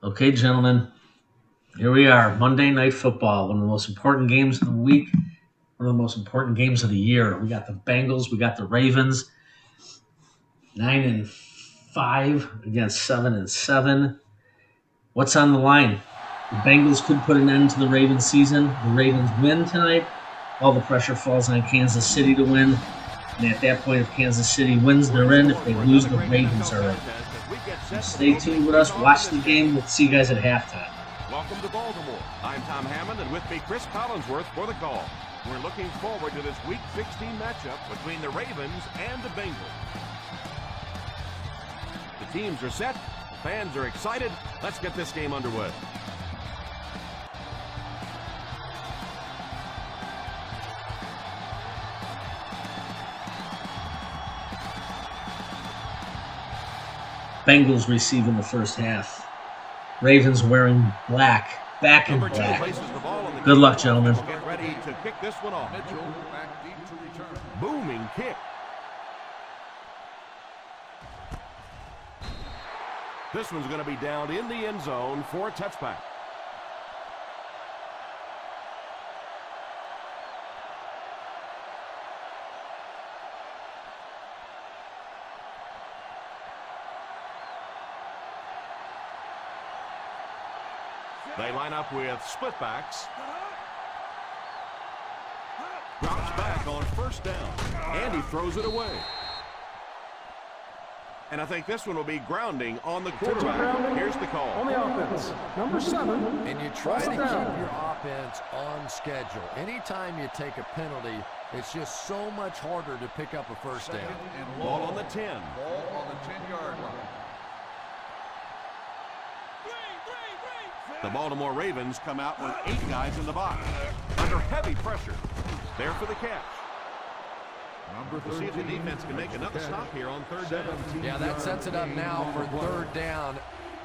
Okay, gentlemen, here we are. Monday Night Football, one of the most important games of the week, one of the most important games of the year. We got the Bengals, we got the Ravens, 9-5 against 7-7. What's on the line? The Bengals could put an end to the Ravens season. The Ravens win tonight. All the pressure falls on Kansas City to win. And at that point, if Kansas City wins, they're in. If they lose, the Ravens are in. So stay tuned with us. Watch the game. We'll see you guys at halftime. Welcome to Baltimore. I'm Tom Hammond, and with me, Chris Collinsworth for the call. We're looking forward to this Week 16 matchup between the Ravens and the Bengals. The teams are set. Fans are excited. Let's get this game underway. Bengals receive in the first half. Ravens wearing black, back in black. Good luck, gentlemen. Get ready to kick this one off. Booming kick. This one's going to be down in the end zone for a touchback. They line up with split backs. Drops back on first down. And he throws it away. And I think this one will be grounding on the quarterback. Here's the call. On the offense, number 7. And you try to keep your offense on schedule. Anytime you take a penalty, it's just so much harder to pick up a first down. Ball on the 10. Ball on the 10-yard line. The Baltimore Ravens come out with 8 guys in the box. Under heavy pressure. There for the catch. We'll see if the defense can make another stop here on third down. Yeah, that sets it up now for third down.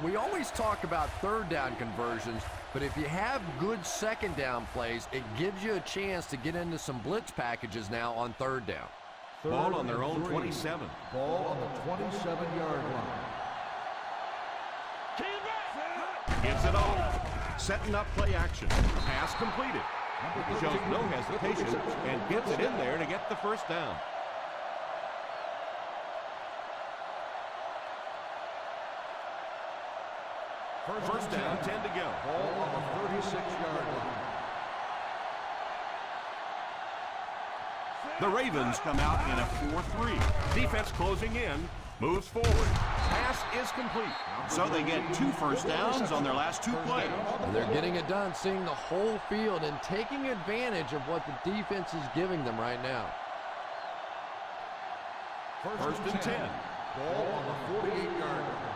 We always talk about third down conversions, but if you have good second down plays, it gives you a chance to get into some blitz packages now on third down. Ball on their own 27. Ball on the 27-yard line. Gives it off. Setting up play action. Pass completed. Shows no hesitation and gets it in there to get the first down. First down, 10 to go. Ball on the 36-yard line. The Ravens come out in a 4-3. Defense closing in. Moves forward. Pass is complete. So they get 2 first downs on their last 2 plays. And they're getting it done, seeing the whole field and taking advantage of what the defense is giving them right now. First and 10. Ball on the 48-yard line.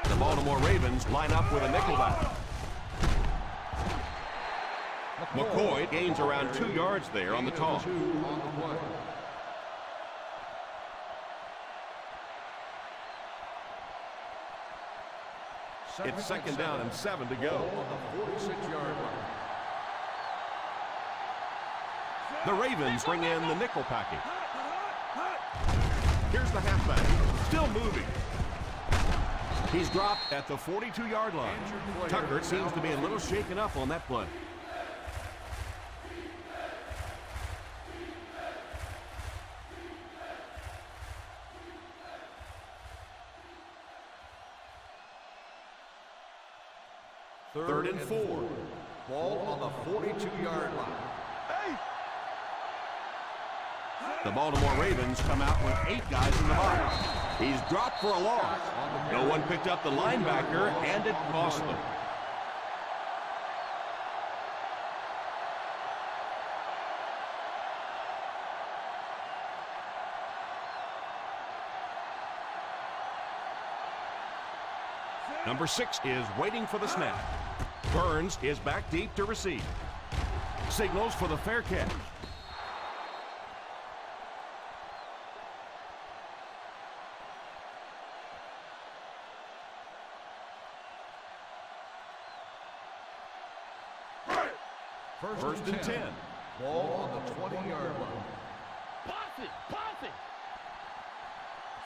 The Baltimore Ravens line up with a nickelback. McCoy gains around 2 yards there on the toss. It's second down and 7 to go. The Ravens bring in the nickel package. Here's the halfback, still moving. He's dropped at the 42-yard line. Tucker seems to be a little shaken up on that play. Third and 4. Ball on the 42-yard line. The Baltimore Ravens come out with 8 guys in the box. He's dropped for a loss. No one picked up the linebacker, and it cost them. Number 6 is waiting for the snap. Burns is back deep to receive. Signals for the fair catch. First and 10. Ball on the 20-yard line.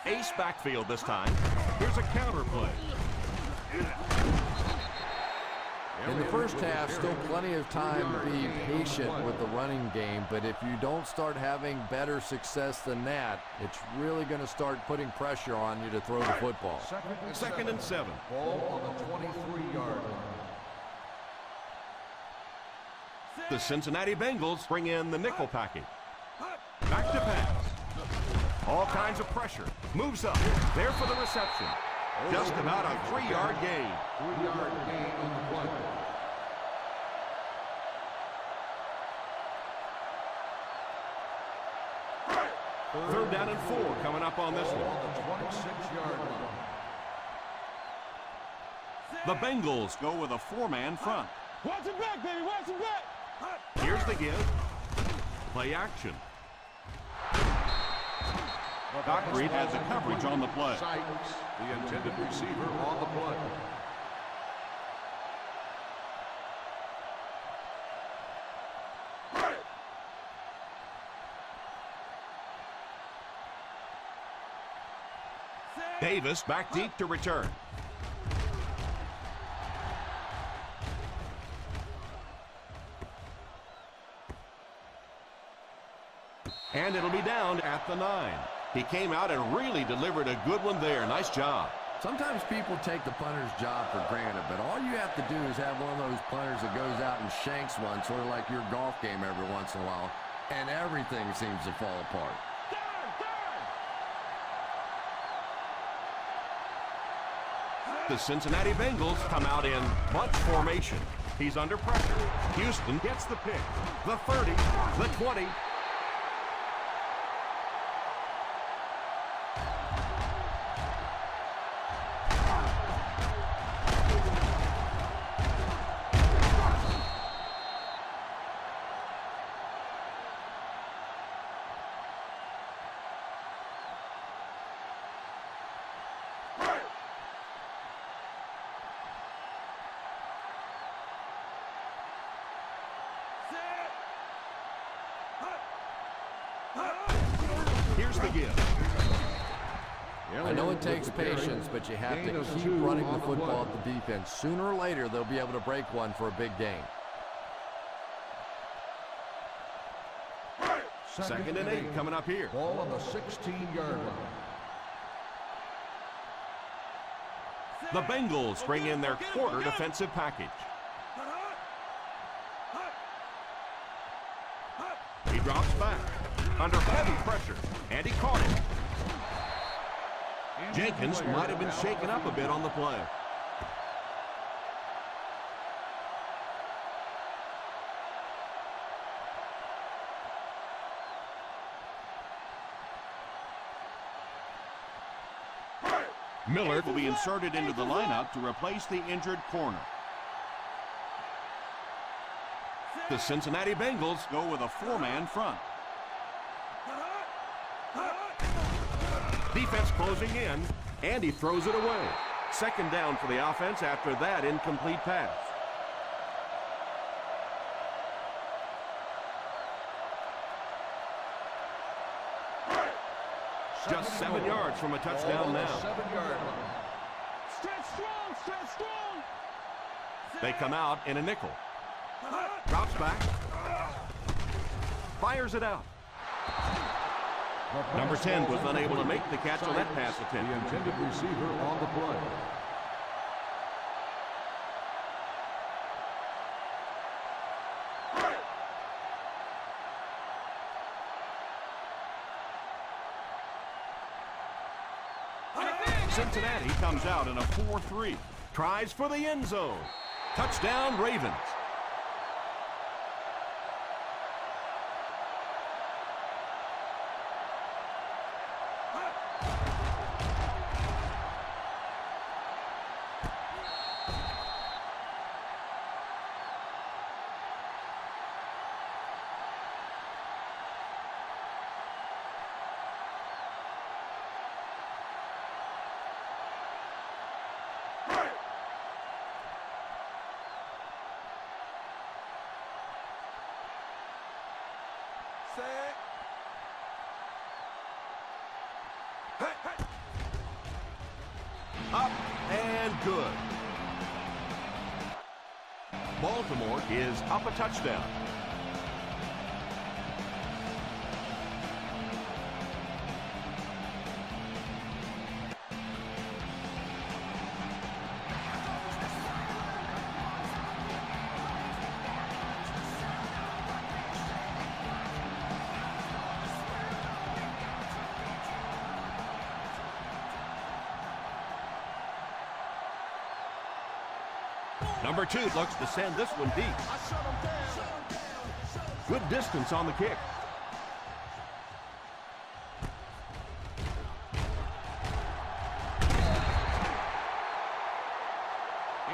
Ace backfield this time. Here's a counter play. In the first half, still plenty of time to be patient with the running game, but if you don't start having better success than that, it's really going to start putting pressure on you to throw the football. Second and 7. Ball on the 23-yard line. The Cincinnati Bengals bring in the nickel package. Back to pass. All kinds of pressure. Moves up. There for the reception. Just about a 3-yard gain. 3-yard gain on the play. Third down and 4 coming up on this Ball one. on the 26-yard line. The Bengals go with a 4-man front. Watch it back, baby, watch it back. Here's the give. Play action. Doc Reed has the coverage on the play. Sykes, the intended receiver on the play. Davis back deep to return. And it'll be down at the 9. He came out and really delivered a good one there. Nice job. Sometimes people take the punter's job for granted, but all you have to do is have one of those punters that goes out and shanks one, sort of like your golf game every once in a while, and everything seems to fall apart. The Cincinnati Bengals come out in bunch formation. He's under pressure. Houston gets the pick. The 30, the 20. Here's the give. I know it takes patience, but you have to keep running the football at the defense. Sooner or later, they'll be able to break one for a big gain. Second and 8 coming up here. Ball on the 16-yard line. The Bengals bring in their quarter defensive package. He drops back under heavy pressure, and he caught it. Jenkins might have been shaken up a bit on the play. Miller will be inserted into the lineup to replace the injured corner. The Cincinnati Bengals go with a 4-man front. Defense closing in, and he throws it away. Second down for the offense after that incomplete pass. Just 7 yards from a touchdown now. 7-yard line. Stretch strong, stretch strong. They come out in a nickel. Drops back. Fires it out. Number 10 was unable to make the catch on that pass The attempt. intended receiver on the play. Cincinnati comes out in a 4-3. Tries for the end zone. Touchdown, Ravens. And good. Baltimore is up a touchdown. Number 2 looks to send this one deep. Good distance on the kick.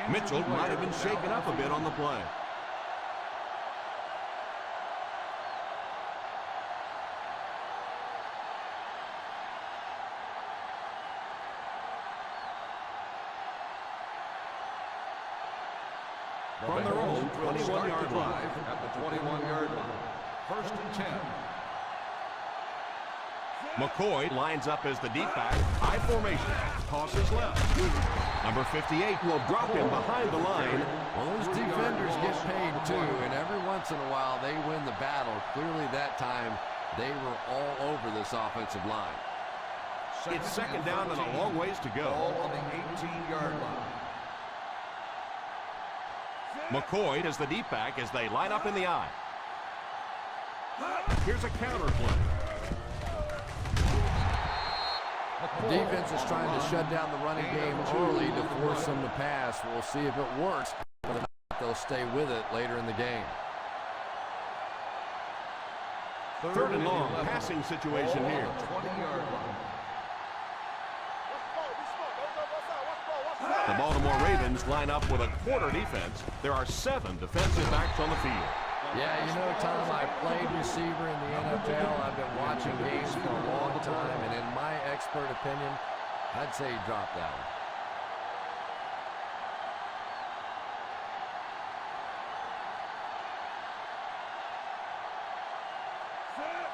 Mitchell might have been shaken up a bit on the play. From their own 21-yard line. At the 21-yard line. 1st and 10. McCoy lines up as the deep back. High formation. Tosses left. Number 58 will drop him behind the line. Well, those defenders get paid too, and every once in a while they win the battle. Clearly that time they were all over this offensive line. It's second down and a long ways to go. Ball on the 18-yard line. McCoy is the deep back as they line up in the I. Here's a counter play. The defense is trying to shut down the running game early to force them to pass. We'll see if it works, but if not, they'll stay with it later in the game. Third and long, passing situation here. 20-yard line. The Baltimore Ravens line up with a quarter defense. There are 7 defensive backs on the field. Yeah, you know, Tom, I played receiver in the NFL. I've been watching games for a long time, and in my expert opinion, I'd say he dropped that one.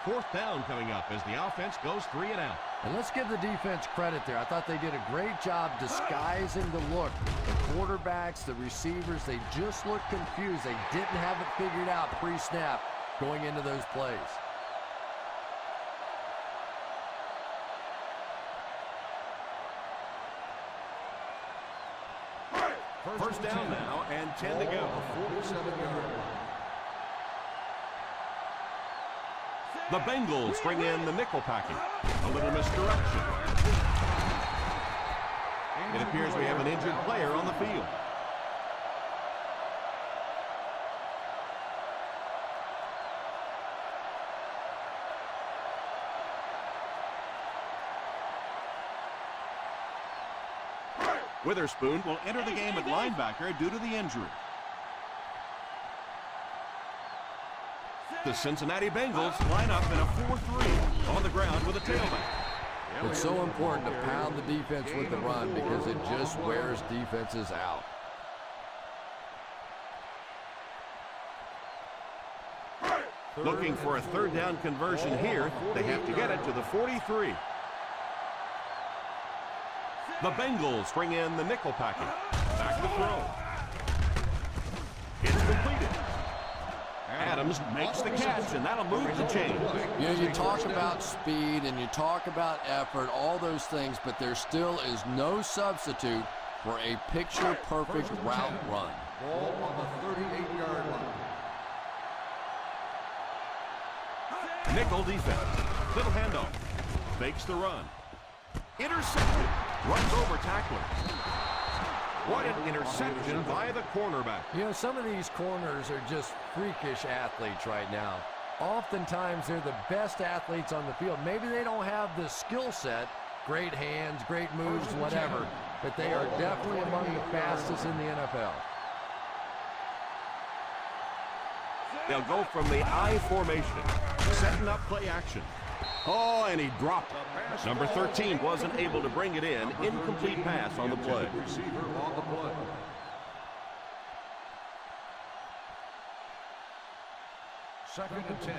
Fourth down coming up as the offense goes 3 and out. And let's give the defense credit there. I thought they did a great job disguising the look. The quarterbacks, the receivers, they just looked confused. They didn't have it figured out pre-snap going into those plays. First down now and 10 to go. 47-yard line. The Bengals bring in the nickel package. A little misdirection. It appears we have an injured player on the field. Witherspoon will enter the game at linebacker due to the injury. The Cincinnati Bengals line up in a 4-3 on the ground with a tailback. It's so important to pound the defense with the run because it just wears defenses out. Looking for a third down conversion here. They have to get it to the 43. The Bengals bring in the nickel package. Back to throw. It's completed. Adams makes the catch, and that'll move the chain. You know, you talk about speed and you talk about effort, all those things, but there still is no substitute for a picture-perfect route run. Ball on the 38-yard line. Nickel defense. Little handoff. Fakes the run. Intercepted. Runs over tacklers. What an interception by the cornerback. You know, some of these corners are just freakish athletes right now. Oftentimes, they're the best athletes on the field. Maybe they don't have the skill set, great hands, great moves, whatever, but they are definitely among the fastest in the NFL. They'll go from the I formation, setting up play action. Oh, and he dropped it. Number 13 wasn't able to bring it in. Incomplete pass on the play. Receiver on the play. Second and 10.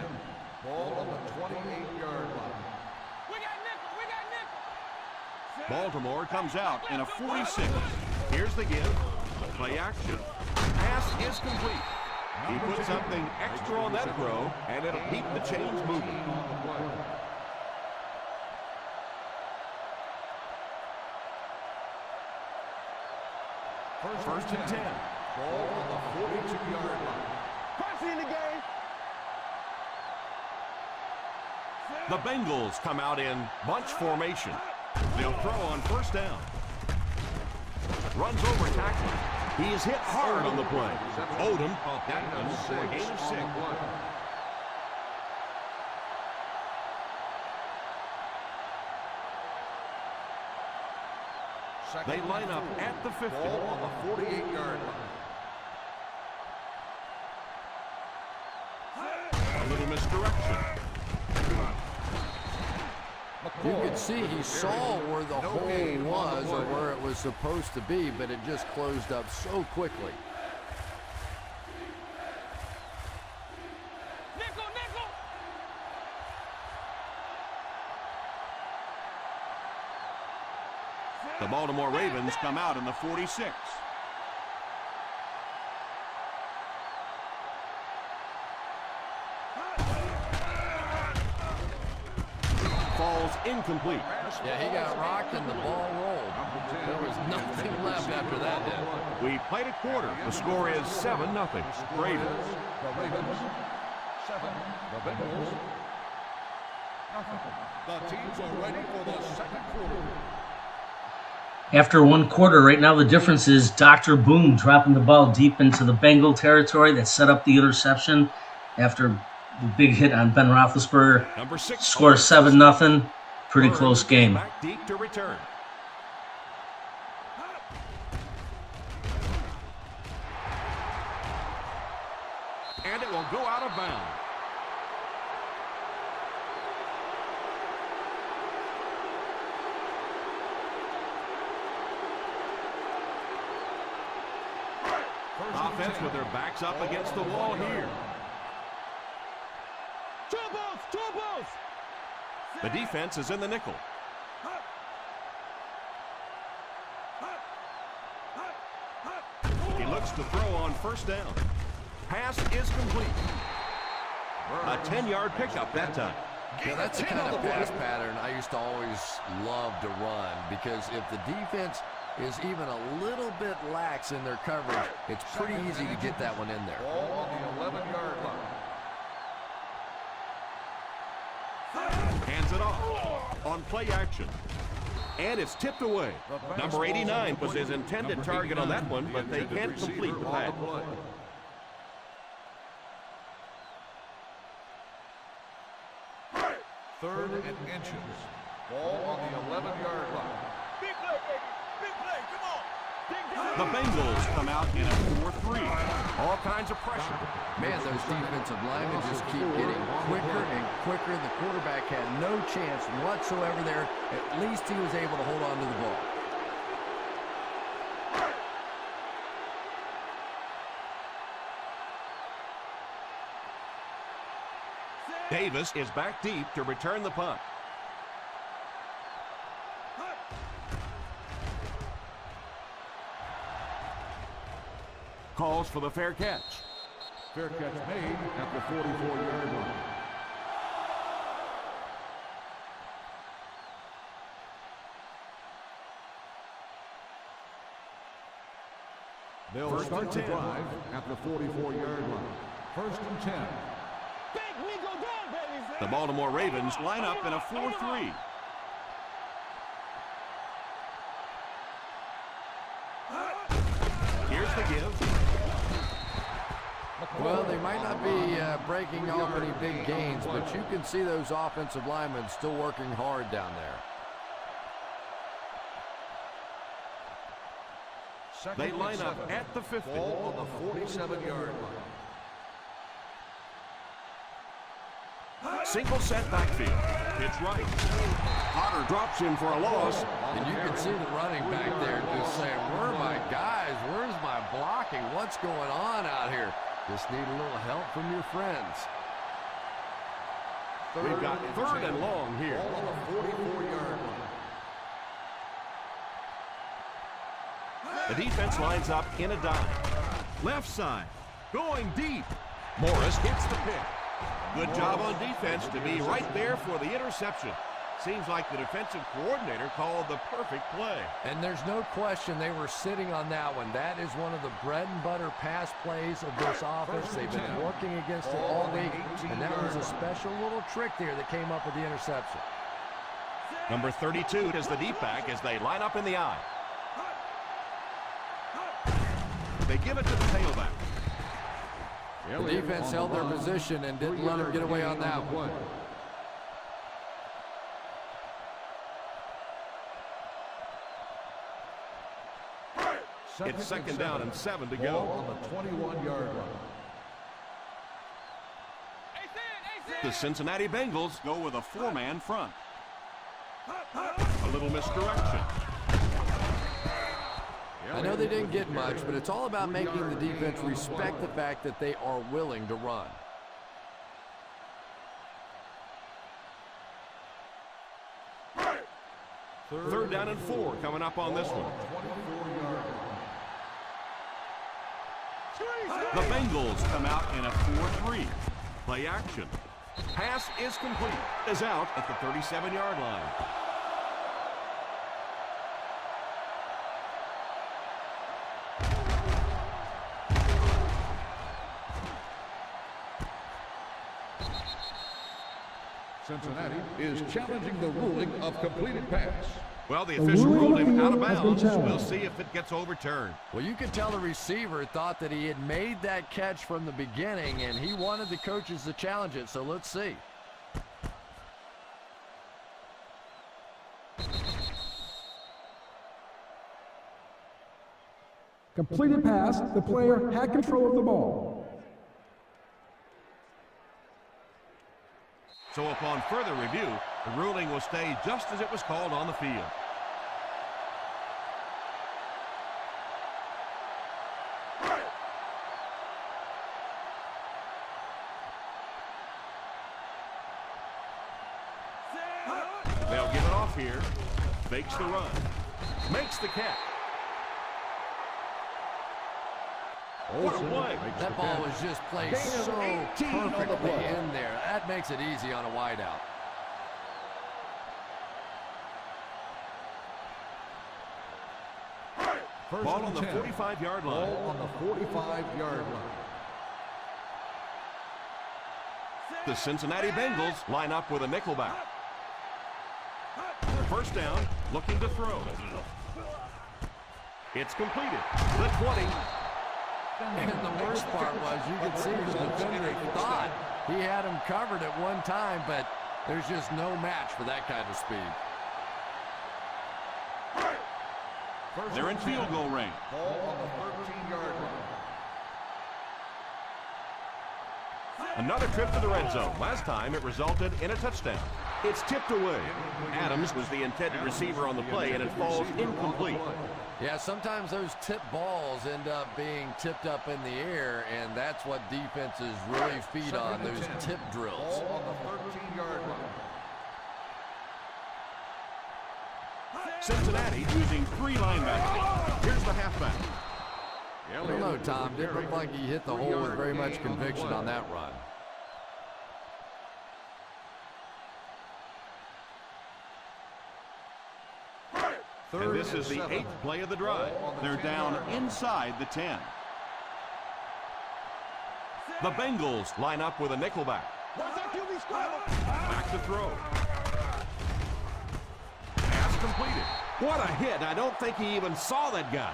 Ball on the 28-yard line. We got nickel. We got nickel. Baltimore comes out in a 46. Here's the give. Play action. Pass is complete. He put something extra on that throw, and it'll keep the chains moving. First and 10. Ball on the 42-yard line. Pressing in the game. The Bengals come out in bunch formation. They'll throw on first down. Runs over tackler. He is hit hard on the play. Odom caught that one for a gain of 6. They line up at the 50. Ball on the 48-yard line. A little misdirection. You could see he saw where the hole was or where it was supposed to be, but it just closed up so quickly. Nickel, nickel. The Baltimore Ravens come out in the 46. Falls incomplete. Yeah, he got rocked and the ball rolled. There was nothing left after that hit. We played a quarter. The score is 7-0. Ravens. The Ravens, 7. The Bengals, nothing. The teams are ready for the second quarter. After one quarter, right now the difference is Dr. Boom dropping the ball deep into the Bengal territory that set up the interception after the big hit on Ben Roethlisberger. Number 6. Score 7-0. Pretty close game. Back deep to return. And it will go out of bounds. Offense with their backs up against the wall here. Two balls, two balls. The defense is in the nickel. He looks to throw on first down. Pass is complete. A 10-yard pickup that time. Yeah, that's the kind of pass pattern I used to always love to run, because if the defense is even a little bit lax in their coverage, it's pretty easy to get that one in there. Ball on the 11-yard line. Hands it off on play action. And it's tipped away. Number 89 was his intended target on that one, but they can't complete the pass. Third and inches. Ball on the 11-yard line. Big play, baby. Big play. Come on. The Bengals come out in a 4-3. All kinds of pressure. Man, those defensive linemen just keep getting quicker and quicker. The quarterback had no chance whatsoever there. At least he was able to hold on to the ball. Davis is back deep to return the punt. Calls for the fair catch. Fair catch made at the 44-yard line. They'll start the drive at the 44-yard line. First and 10. Big Nico down, baby. The Baltimore Ravens line up in a 4-3. Here's the give. Well, they might not be breaking off any big gains, but you can see those offensive linemen still working hard down there. They line up at the 50. Ball on the 47-yard line. Single set backfield. It's right. Potter drops him for a loss. And you can see the running back there just saying, where are my guys? Where's my blocking? What's going on out here? Just need a little help from your friends. We've got third and long here. Ball on the 44-yard line. The defense lines up in a dime. Left side, going deep. Morris hits the pick. Good job on defense to be right there for the interception. Seems like the defensive coordinator called the perfect play. And there's no question they were sitting on that one. That is one of the bread and butter pass plays of this offense. They've been working against it all week, and that was a special little trick there that came up with the interception. Number 32 does the deep back as they line up in the eye. They give it to the tailback. The defense held their position and didn't let him get away on that one. It's second down and 7 to go. On the 21-yard line. The Cincinnati Bengals go with a 4-man front. A little misdirection. I know they didn't get much, but it's all about making the defense respect the fact that they are willing to run. Third down and 4 coming up on this one. The Bengals come out in a 4-3. Play action. Pass is complete. Is out at the 37-yard line. Cincinnati is challenging the ruling of completed pass. Well, the official ruled him out of bounds. We'll see if it gets overturned. Well, you can tell the receiver thought that he had made that catch from the beginning, and he wanted the coaches to challenge it, so let's see. Completed pass, the player had control of the ball. So upon further review, the ruling will stay just as it was called on the field. They'll give it off here. Fakes the run. Makes the catch. What a play. That ball was just placed so perfectly in there. That makes it easy on a wideout. Ball on the 45-yard line. Ball on the 45-yard line. The Cincinnati Bengals line up with a nickelback. First down, looking to throw. It's completed. The 20. And the worst part was you could see the defender thought he had him covered at one time, but there's just no match for that kind of speed. They're in field goal range. Ball on the 13-yard line. Another trip to the red zone. Last time it resulted in a touchdown. It's tipped away. Adams was the intended receiver on the play, and it falls incomplete. Yeah, sometimes those tip balls end up being tipped up in the air, and that's what defenses really feed on, those tip drills. Ball on the 13-yard line. Cincinnati using 3 linebackers. Here's the halfback. I don't know, Tom. Didn't look like he hit the hole with very much conviction on that run. And this is the 8th play of the drive. They're down inside the 10. The Bengals line up with a nickelback. Back to throw. Pass completed. What a hit. I don't think he even saw that guy.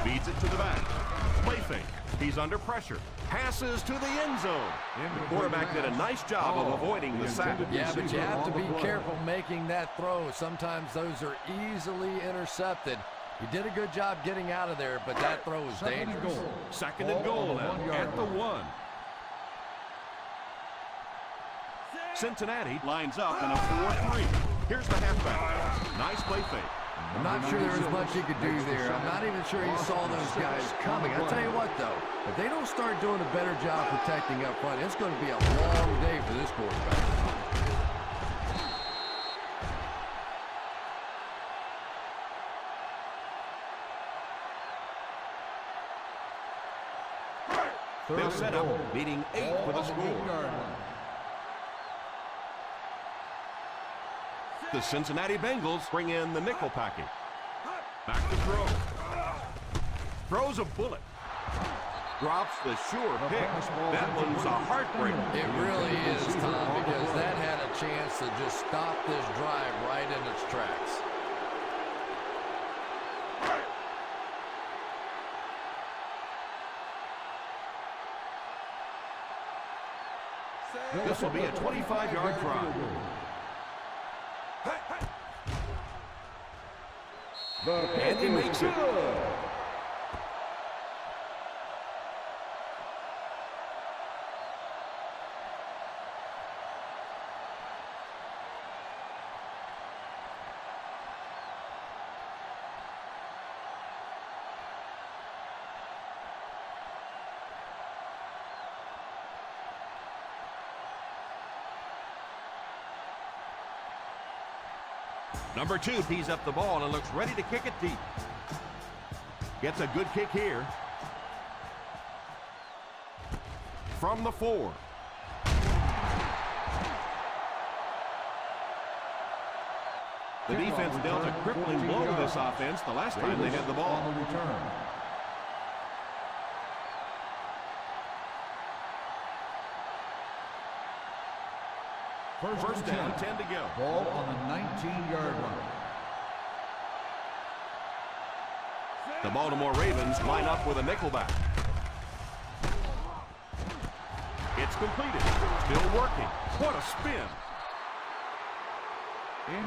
Feeds it to the back. Play fake. He's under pressure. Passes to the end zone. The quarterback did a nice job of avoiding the sack. Yeah, but you have to be careful making that throw. Sometimes those are easily intercepted. He did a good job getting out of there, but that throw was dangerous. Second and goal now at the 1. Cincinnati lines up in a 4-3. Here's the halfback. Nice play fake. I'm not sure there was much he could do there. I'm not even sure he saw those guys coming. I'll tell you what, though, if they don't start doing a better job protecting up front, it's going to be a long day for this quarterback. They'll set up, leading 8 for the score. The Cincinnati Bengals bring in the nickel package. Back to throw. Throws a bullet. Drops the sure pick. That one's a heartbreaker. It really is, Tom, because that had a chance to just stop this drive right in its tracks. This will be a 25-yard try. And he makes it. Number 2 tees up the ball and looks ready to kick it deep. Gets a good kick here. From the 4. The defense dealt a crippling blow to this offense the last time they had the ball. On the return. First down, 10 to go. Ball on the 19-yard line. The Baltimore Ravens line up with a nickelback. It's completed. Still working. What a spin.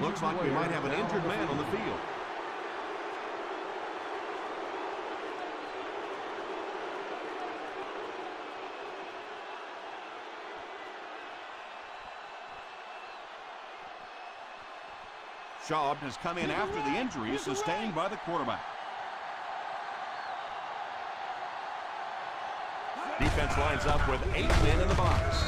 Looks like we might have an injured man on the field. Schaub has come in after the injury sustained by the quarterback. Defense lines up with 8 men in the box.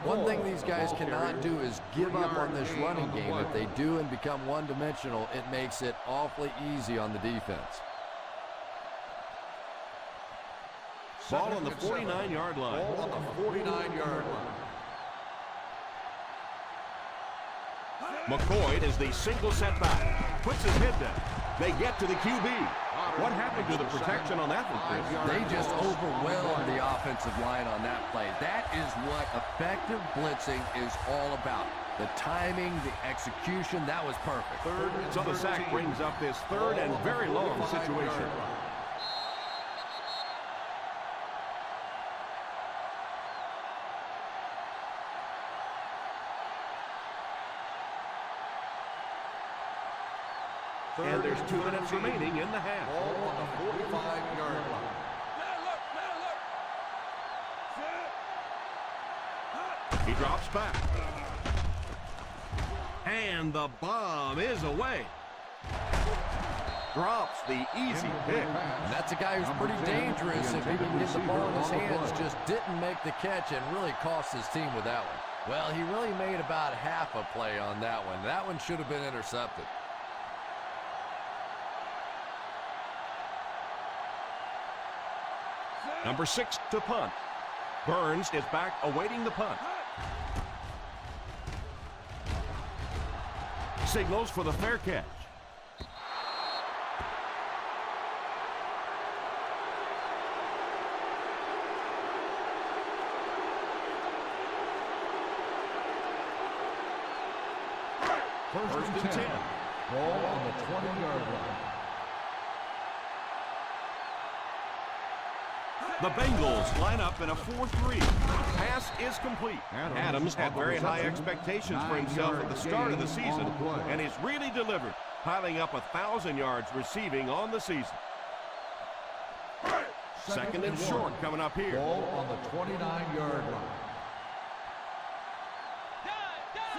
One thing these guys cannot do is give up on this running game. If they do and become one-dimensional, it makes it awfully easy on the defense. Ball on the 49-yard line. Ball on the 49-yard line. McCoy is the single setback. Puts his head down. They get to the QB. What happened to the protection on that one, Chris? They just overwhelmed the offensive line on that play. That is what effective blitzing is all about. The timing, the execution, that was perfect. So the sack brings up this third and very long situation. And there's 2 minutes remaining in the half. Ball on the 45-yard line. He drops back. And the bomb is away. Drops the easy pick. And that's a guy who's pretty dangerous if he can get the ball in his hands. Just didn't make the catch and really cost his team with that one. Well, he really made about half a play on that one. That one should have been intercepted. Number 6 to punt. Burns is back awaiting the punt. Signals for the fair catch. First and 10. Ball on the 20-yard line. The Bengals line up in a 4-3. Pass is complete. Adams had very high expectations for himself at the start of the season, and he's really delivered, piling up 1,000 yards receiving on the season. Second and short coming up here. Ball on the 29-yard line.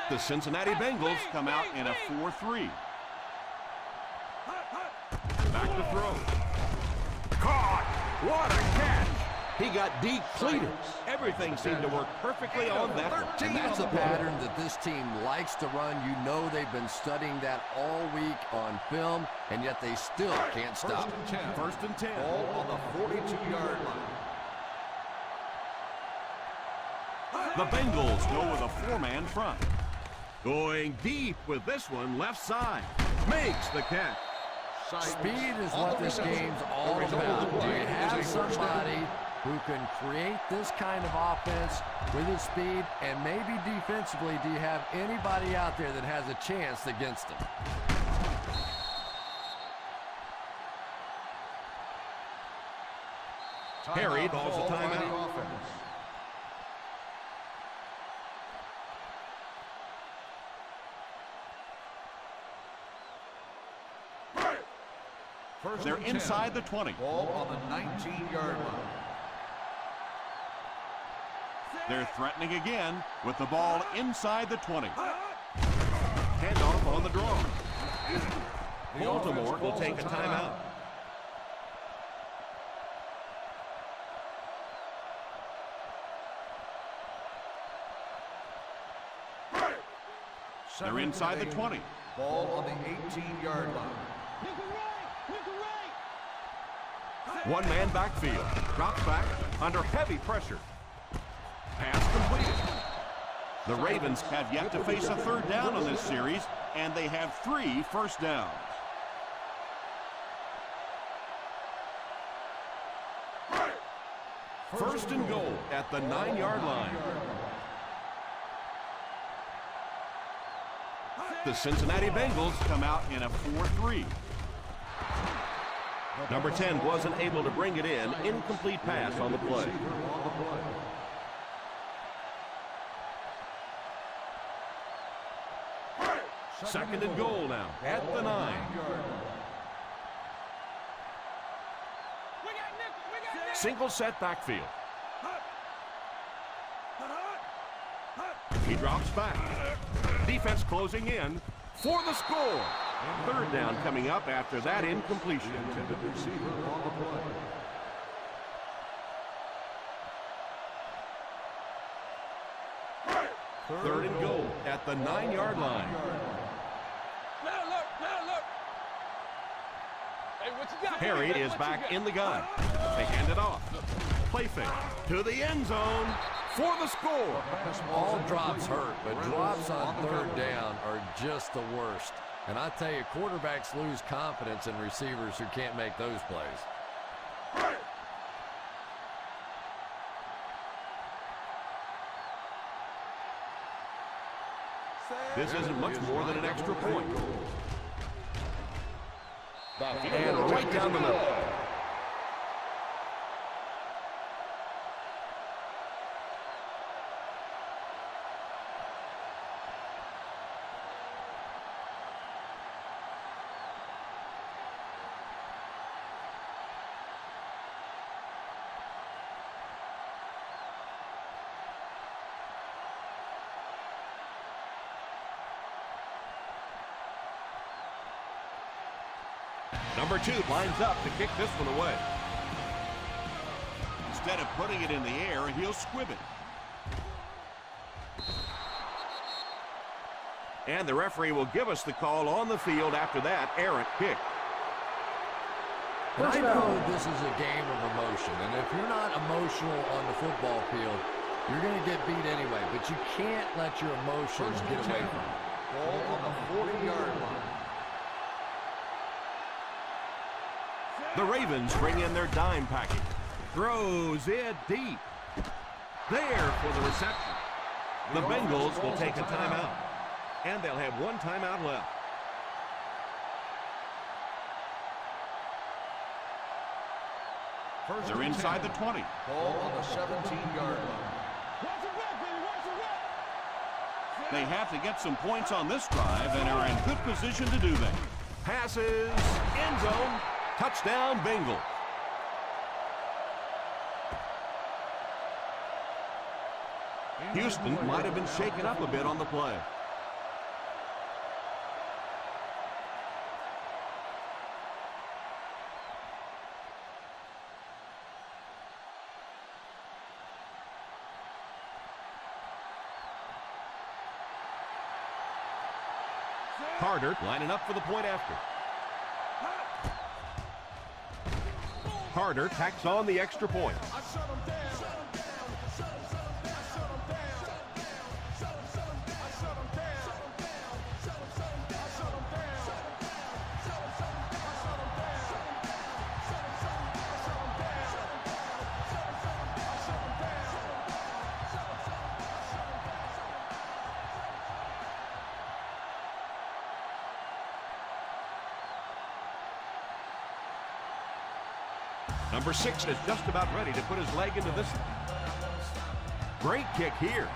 The Cincinnati Bengals come out in a 4-3. Back to throw. Caught! What a catch! He got depleted. Everything seemed to work perfectly on that one. And that's a pattern that this team likes to run. You know they've been studying that all week on film, and yet they still can't stop. First and 10. Ball on the 42-yard line. The Bengals go with a 4-man front. Going deep with this one, left side. Makes the catch. Speed is what this game's all about. Do you have somebody who can create this kind of offense with his speed, and maybe defensively, do you have anybody out there that has a chance against him? Harry calls a timeout. They're inside the 20. Ball on the 19-yard line. They're threatening again with the ball inside the 20. Handoff on the draw. Baltimore will take a timeout. They're inside the 20. Ball on the 18-yard line. One-man backfield. Drops back under heavy pressure. Pass completed. The Ravens have yet to face a third down on this series, and they have 3 first downs. First and goal at the 9-yard line. The Cincinnati Bengals come out in a 4-3. Number 10 wasn't able to bring it in. Incomplete pass on the play. Second and goal now at the 9. Single set backfield. He drops back. Defense closing in for the score. Third down coming up after that incompletion. Third and goal at the 9-yard line. Now look. Hey, what you got? Harry is back in the gun. They hand it off. Play fake to the end zone for the score. All drops hurt, but drops on third down are just the worst. And I tell you, quarterbacks lose confidence in receivers who can't make those plays. This isn't much more than an extra point. And right down the middle. Number 2 lines up to kick this one away. Instead of putting it in the air, he'll squib it. And the referee will give us the call on the field after that errant kick. And I know this is a game of emotion, and if you're not emotional on the football field, you're going to get beat anyway, but you can't let your emotions get away from you. Ball on the 40-yard line. The Ravens bring in their dime package. Throws it deep. There for the reception. The Bengals will take a timeout. And they'll have 1 timeout left. They're inside the 20. Ball on the 17-yard line. They have to get some points on this drive and are in good position to do that. Passes, end zone, touchdown Bengals. Houston might have been shaken up a bit on the play. Carter lining up for the point after. Carter tacks on the extra point. Number 6 is just about ready to put his leg into this. Great kick here.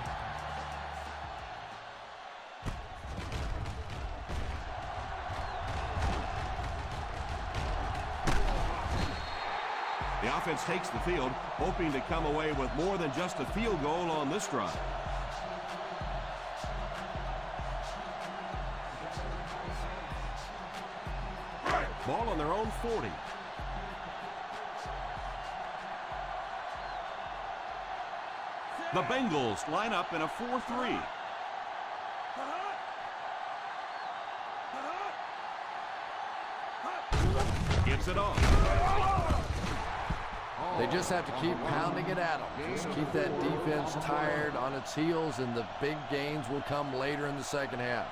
The offense takes the field, hoping to come away with more than just a field goal on this drive. Ball on their own 40. The Bengals line up in a 4-3. Gets it off. They just have to keep pounding it at them. Just keep that defense tired on its heels, and the big gains will come later in the second half.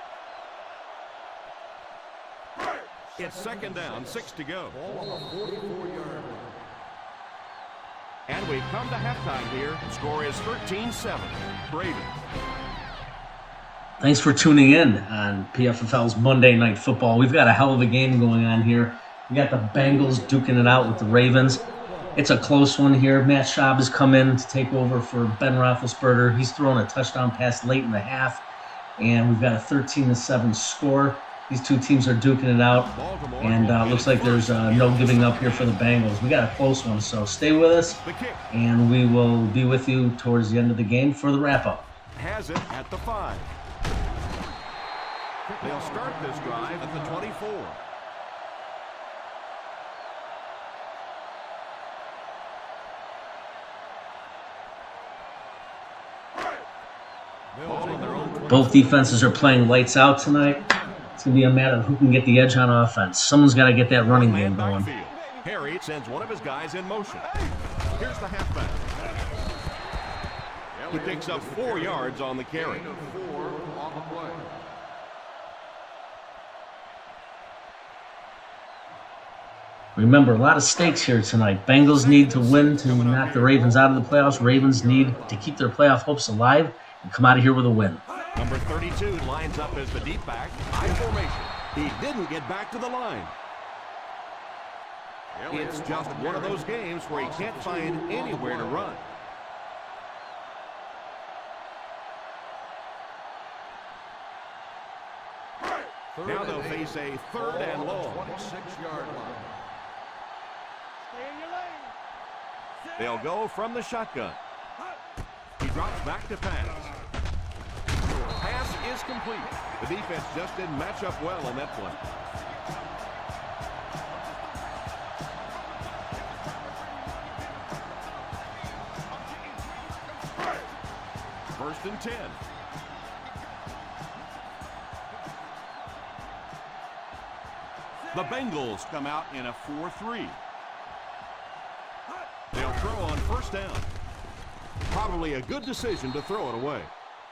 It's second down, 6 to go. And we've come to halftime here. The score is 13-7. Ravens. Thanks for tuning in on PFFL's Monday Night Football. We've got a hell of a game going on here. We got the Bengals duking it out with the Ravens. It's a close one here. Matt Schaub has come in to take over for Ben Roethlisberger. He's thrown a touchdown pass late in the half, and we've got a 13-7 score. These two teams are duking it out, and looks like there's no giving up here for the Bengals. We got a close one, so stay with us, and we will be with you towards the end of the game for the wrap-up. Has it at the 5. They'll start this drive at the 24. Both defenses are playing lights out tonight. It's going to be a matter of who can get the edge on offense. Someone's got to get that running game going. Harry sends one of his guys in motion. Here's the halfback. He picks up 4 yards on the carry. Remember, a lot of stakes here tonight. Bengals need to win to knock the Ravens out of the playoffs. Ravens need to keep their playoff hopes alive and come out of here with a win. Number 32 lines up as the deep back. High formation. He didn't get back to the line. It's just one of those games where he can't find anywhere to run. Now they'll face a 3rd and long. 26-yard line. They'll go from the shotgun. He drops back to pass. Pass is complete. The defense just didn't match up well on that play. First and 10. The Bengals come out in a 4-3. They'll throw on first down. Probably a good decision to throw it away.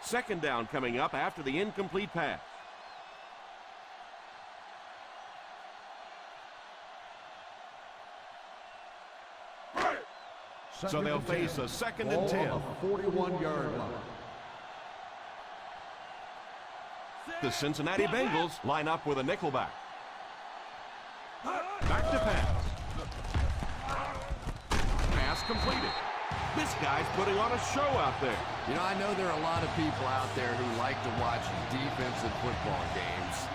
Second down coming up after the incomplete pass. So they'll face a 2nd and 10. 41-yard line. The Cincinnati Bengals line up with a nickelback. Back to pass. Pass completed. This guy's putting on a show out there. You know, I know there are a lot of people out there who like to watch defensive football games.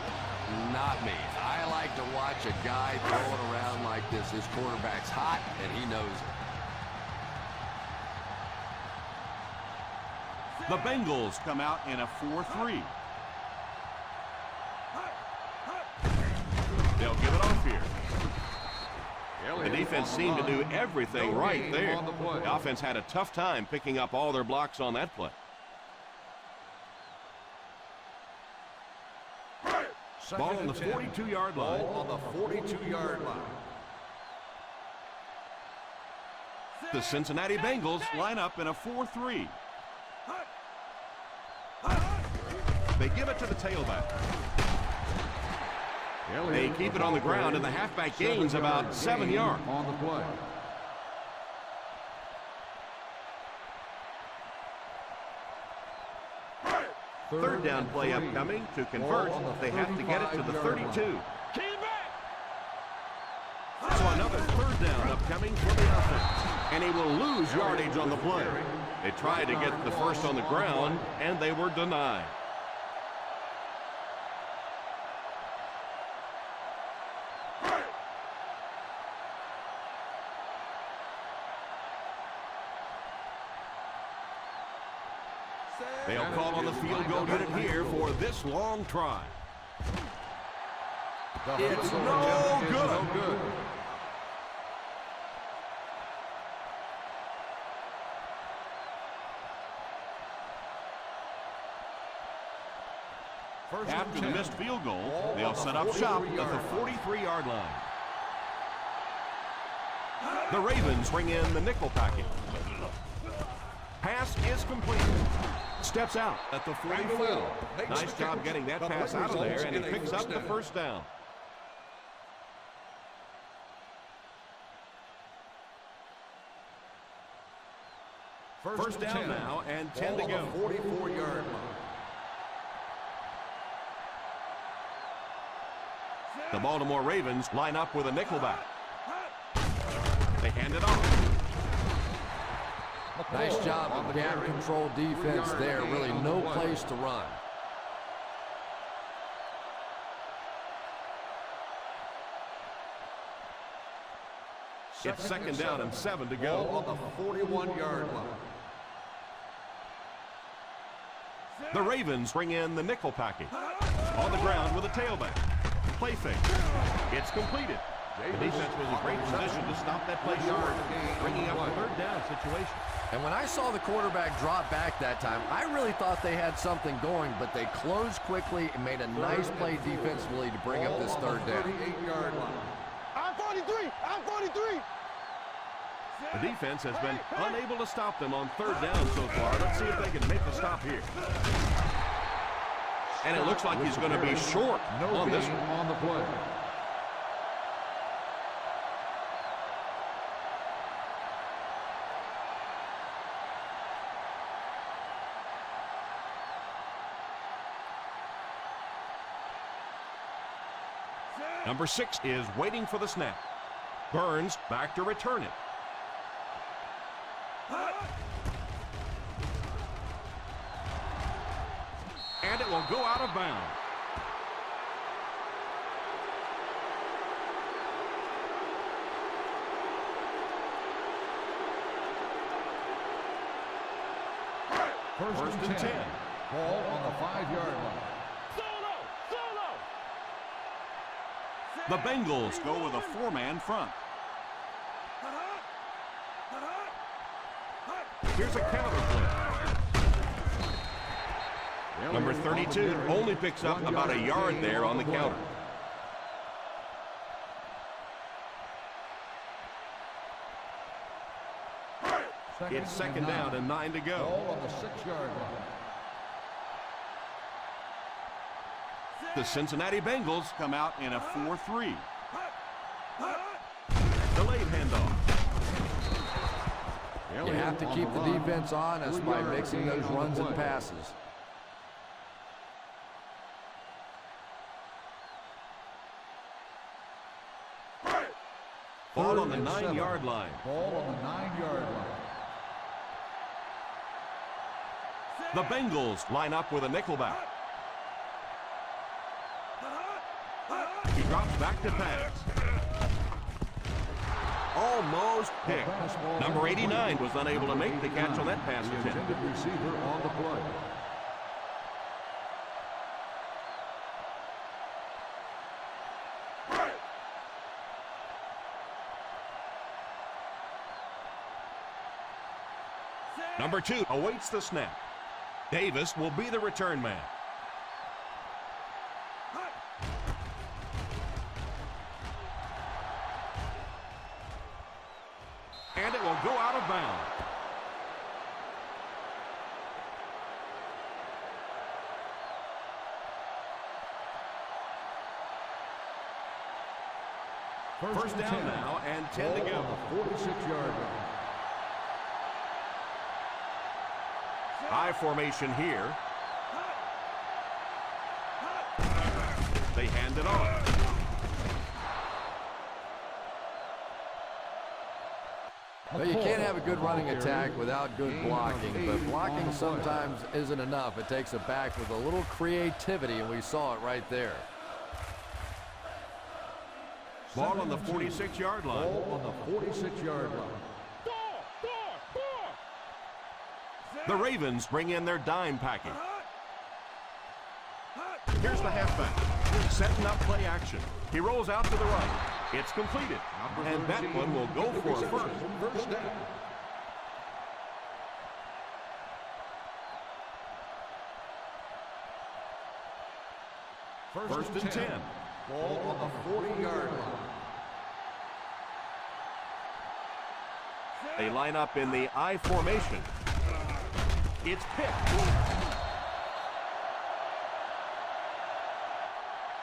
Not me. I like to watch a guy throwing around like this. His quarterback's hot, and he knows it. The Bengals come out in a 4-3. They'll give it off here. The defense seemed to do everything right there. The offense had a tough time picking up all their blocks on that play. Ball on the 42-yard line. Ball on the 42-yard line. The Cincinnati Bengals line up in a 4-3. They give it to the tailback. They keep it on the ground, and the halfback gains about 7 yards. On the play. Third down play upcoming. To convert, they have to get it to the 32. So another third down upcoming for the offense. And he will lose yardage on the play. They tried to get the first on the ground, and they were denied. They'll call on the field goal unit here for this long try. It's no good. After the missed field goal, they'll set up shop at the 43-yard line. The Ravens bring in the nickel package. Pass is complete. Steps out at the 44. Nice job getting that pass out of there, and he picks up the first down. First down now, and 10 to go. 44-yard line. The Baltimore Ravens line up with a nickelback. They hand it off. Nice job of gap control defense there. Really no place to run. It's second down and 7 to go. On the 41-yard line. The Ravens bring in the nickel package. On the ground with a tailback. Play fake. It's completed. The defense was in great position to stop that play short, bringing up a third down situation. And when I saw the quarterback drop back that time, I really thought they had something going, but they closed quickly and made a nice play defensively to bring up this third down. 38-yard line. I'm 43. I'm 43. The defense has been unable to stop them on third down so far. Let's see if they can make the stop here. And it looks like he's going to be short on this one. On the play. Number 6 is waiting for the snap. Burns back to return it. And it will go out of bounds. First and 10. Ball on the 5-yard line. The Bengals go with a 4-man front. Here's a counter play. Number 32 only picks up about a yard there on the counter. It's second down and 9 to go. Ball on the 6-yard line. The Cincinnati Bengals come out in a 4-3. Delayed handoff. You have to keep the defense honest by mixing those runs and passes. Ball on the 9-yard line. Ball on the 9-yard line. The Bengals line up with a nickelback. He drops back to pass. Almost picked. Number 89 was unable to make the catch on that pass attempt. Intended receiver on the play. Number 2 awaits the snap. Davis will be the return man. and it will go out of bounds. First down now and 10 to go. 46-yard line. I formation here. They hand it off. Well, you can't have a good running attack without good blocking, but blocking sometimes isn't enough. It takes a back with a little creativity, and we saw it right there. Ball on the 46-yard line. Ball on the 46-yard line. The Ravens bring in their dime package. Here's the halfback, setting up play action. He rolls out to the right. It's completed, and that one will go for a first. First down. First and 10. Ball on the 40-yard line. They line up in the I formation. It's picked.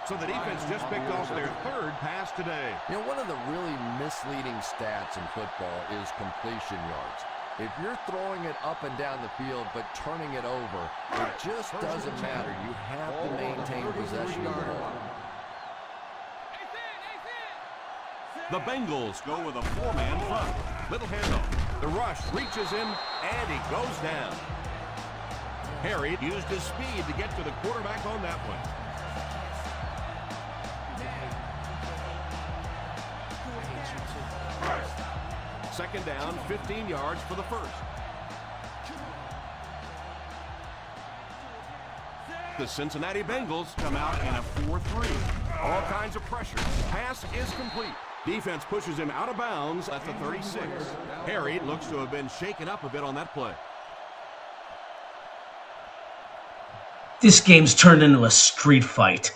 So the defense just picked off their third pass today. You know, one of the really misleading stats in football is completion yards. If you're throwing it up and down the field but turning it over, it just doesn't matter. You have to maintain possession of the ball. The Bengals go with a four-man front. Little handoff. The rush reaches him, and he goes down. Harry used his speed to get to the quarterback on that one. Second down, 15 yards for the first. The Cincinnati Bengals come out in a 4-3. All kinds of pressure. Pass is complete. Defense pushes him out of bounds at the 36. Harry looks to have been shaken up a bit on that play. This game's turned into a street fight.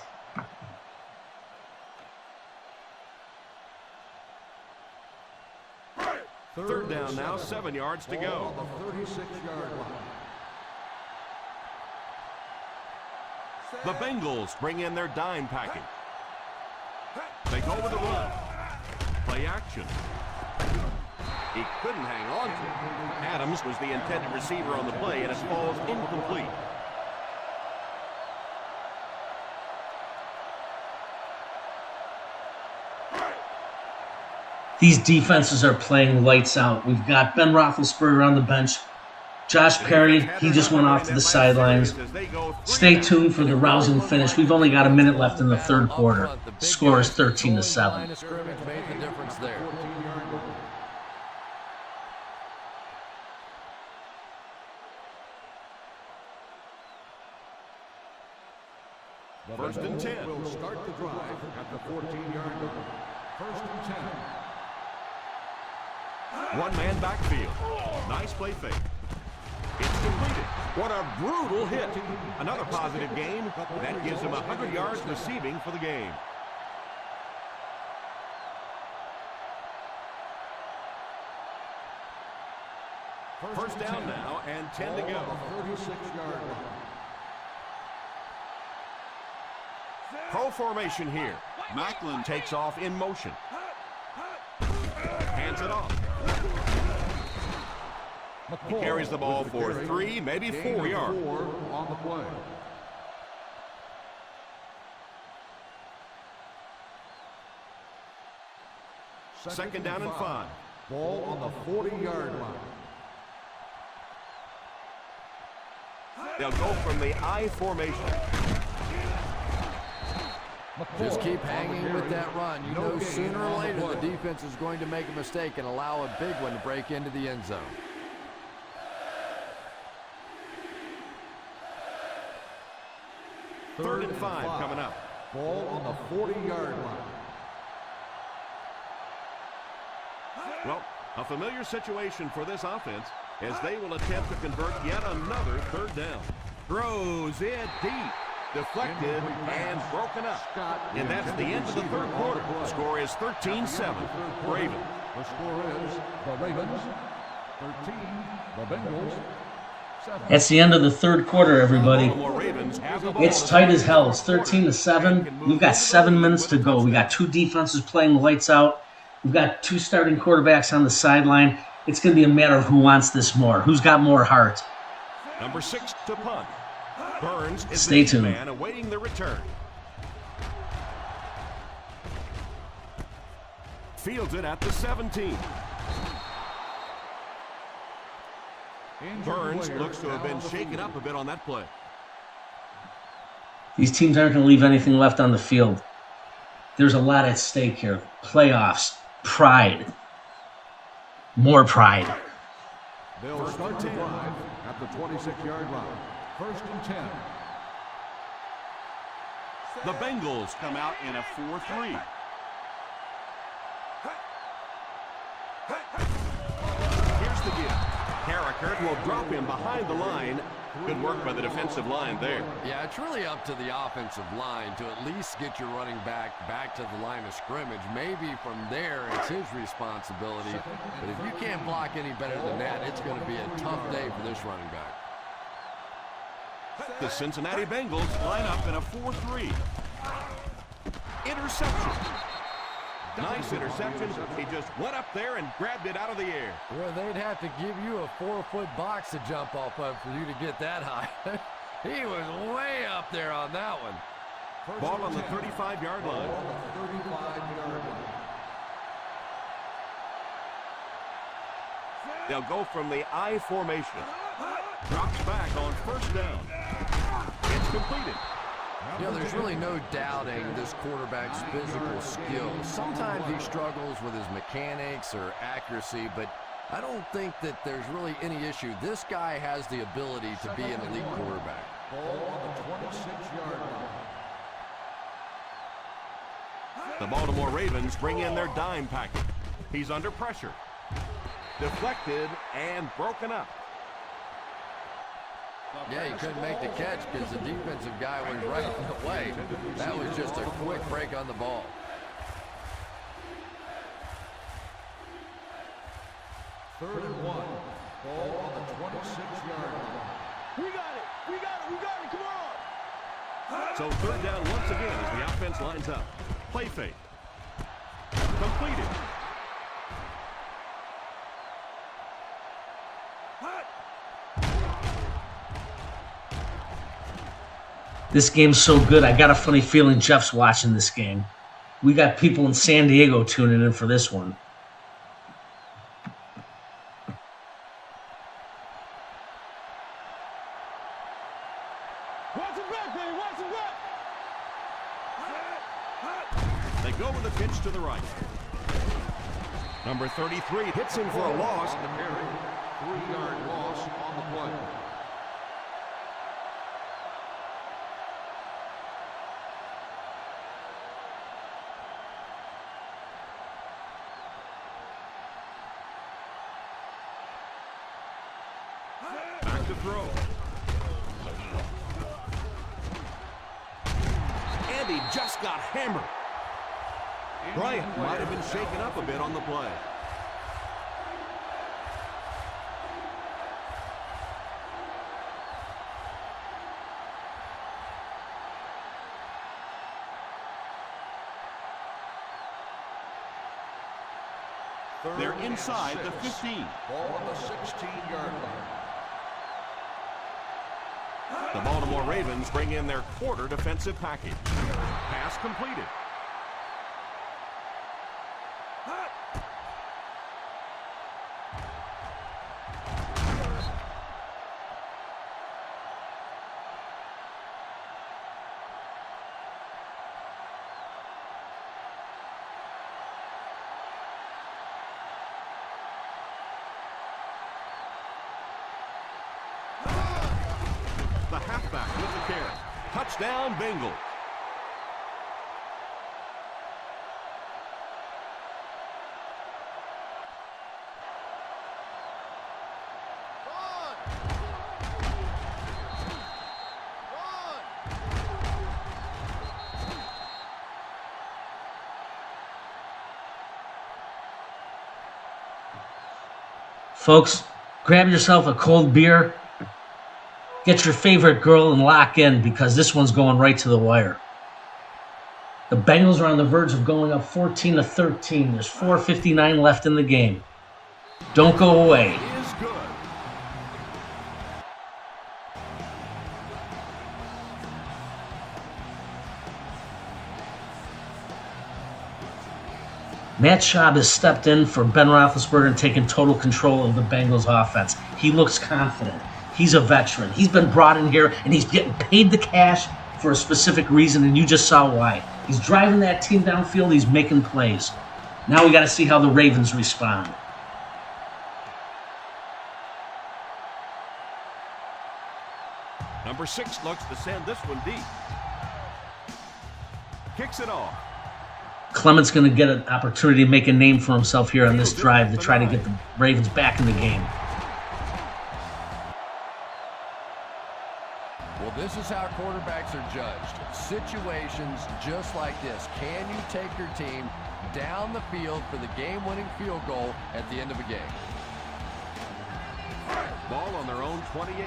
Third down now, 7 yards to go. On the 36-yard line. The Bengals bring in their dime package. They go with the run. Play action. He couldn't hang on to it. Adams was the intended receiver on the play, and it falls incomplete. These defenses are playing lights out. We've got Ben Roethlisberger on the bench. Josh Perry, he just went off to the sidelines. Stay tuned for the rousing finish. We've only got a minute left in the third quarter. Score is 13-7. First and 10. Will start the drive at the 14-yard line. First and 10. One-man backfield. Nice play fake. It's completed. What a brutal hit. Another positive game. That gives him 100 yards receiving for the game. First down now and 10 to go. 36-yard line. Pro formation here. Macklin takes off in motion. Hands it off. He carries the ball for 3, maybe 4 yards. 4 on the play. Second down and 5. Ball on the 40-yard line. They'll go from the I formation. Just keep hanging with that run. You know sooner or later the defense is going to make a mistake and allow a big one to break into the end zone. Third and 5 coming up. Ball on the 40-yard line. Well, a familiar situation for this offense as they will attempt to convert yet another third down. Throws it deep. Deflected and broken up. And that's the end of the third quarter. The score is 13-7. Ravens. The score is the Ravens 13, the Bengals 7. That's the end of the third quarter, everybody. Baltimore Ravens have the ball. It's tight as hell. It's 13-7. We've got 7 minutes to go. We got 2 defenses playing lights out. We've got 2 starting quarterbacks on the sideline. It's going to be a matter of who wants this more, who's got more heart. Number 6 to punt. Burns is Stay the tuned. man awaiting the return. Fields it at the 17. Burns looks to have been shaken up a bit on that play. These teams aren't going to leave anything left on the field. There's a lot at stake here. Playoffs, pride, more pride. They'll start the drive at the 26-yard line. 1st and 10. The Bengals come out in a 4-3. Here's the give. Carricker will drop him behind the line. Good work by the defensive line there. Yeah, it's really up to the offensive line to at least get your running back to the line of scrimmage. Maybe from there it's his responsibility. But if you can't block any better than that, it's going to be a tough day for this running back. The Cincinnati Bengals line up in a 4-3. Interception. Nice interception. He just went up there and grabbed it out of the air. Well, they'd have to give you a 4-foot box to jump off of for you to get that high. He was way up there on that one. Ball on the 35-yard line. They'll go from the I formation. Drops back on 1st down. It's completed. You know, there's really no doubting this quarterback's physical skills. Sometimes he struggles with his mechanics or accuracy, but I don't think that there's really any issue. This guy has the ability to be an elite quarterback. Ball on the 26-yard line. The Baltimore Ravens bring in their dime packet. He's under pressure. Deflected and broken up. Yeah, he couldn't make the catch because the defensive guy was right in the way. That was just a quick break on the ball. 3rd and 1. Ball on the 26-yard line. We got it. We got it. We got it. Come on. So 3rd down once again as the offense lines up. Play fake. Completed. This game's so good, I got a funny feeling Jeff's watching this game. We got people in San Diego tuning in for this one. Watch it back, baby. Watch it back. They go with a pitch to the right. Number 33 hits him for a loss. 3-yard loss on the play. Back to throw. And he just got hammered. Bryant might have been shaken up a bit on the play. They're inside the 15. Ball on the 16-yard line. The Baltimore Ravens bring in their quarter defensive package. Pass completed. The halfback with the carry. Touchdown, Bengals. Folks, grab yourself a cold beer, get your favorite girl, and lock in because this one's going right to the wire. The Bengals are on the verge of going up 14-13. There's 4:59 left in the game. Don't go away. Is good. Matt Schaub has stepped in for Ben Roethlisberger and taken total control of the Bengals offense. He looks confident. He's a veteran. He's been brought in here, and he's getting paid the cash for a specific reason, and you just saw why. He's driving that team downfield. He's making plays. Now we got to see how the Ravens respond. Number 6 looks to send this one deep. Kicks it off. Clement's going to get an opportunity to make a name for himself here on this drive to try to get the Ravens back in the game. Well, this is how quarterbacks are judged. Situations just like this. Can you take your team down the field for the game-winning field goal at the end of a game? Ball on their own 28.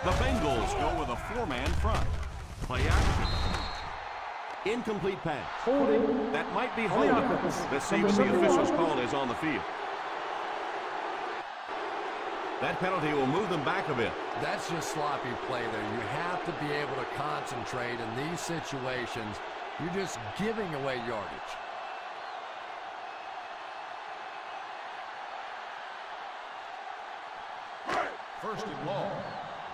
The Bengals go with a 4-man front. Play action. Incomplete pass. That might be holding. Let's see what the officials call is on the field. That penalty will move them back a bit. That's just sloppy play there. You have to be able to concentrate in these situations. You're just giving away yardage. First and long.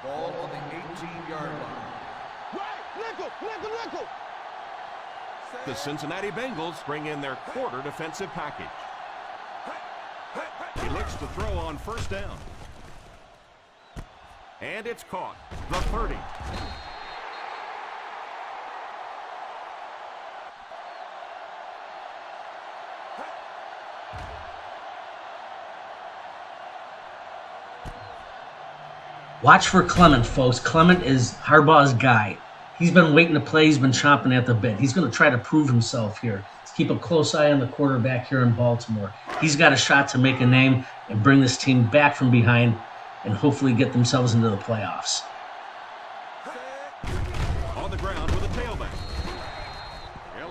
Ball on the 18-yard line. Nickel. The Cincinnati Bengals bring in their quarter defensive package. He looks to throw on first down. And it's caught. The 30. Watch for Clement, folks. Clement is Harbaugh's guy. He's been waiting to play. He's been chomping at the bit. He's going to try to prove himself here. Let's keep a close eye on the quarterback here in Baltimore. He's got a shot to make a name and bring this team back from behind and hopefully get themselves into the playoffs. On the ground with a tailback.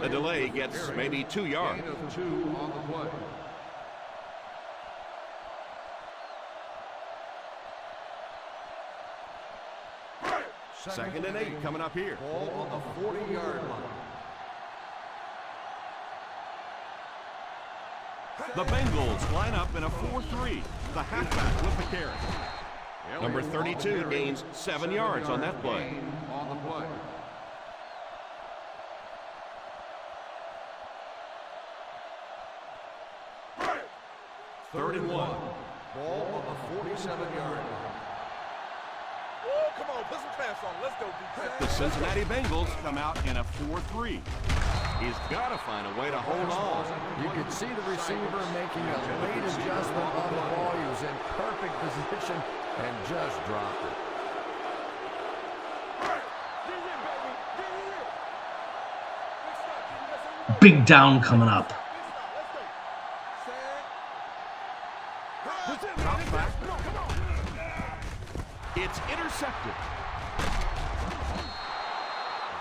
The delay gets maybe 2 yards. Gain of 2 on the play. Second and 8 coming up here. Ball on the 40-yard line. The Bengals line up in a 4-3. The halfback with the carry. Number 32 gains 7 yards on that play. Gain on the play. Third and 1. Ball on the 47-yard line. Come on, put some pants on. Let's go, defense. The Cincinnati Bengals come out in a 4-3. He's got to find a way to hold on. You could see the receiver making a late adjustment on the ball. He was in perfect position and just dropped it. Big down coming up. Drops back. It's intercepted.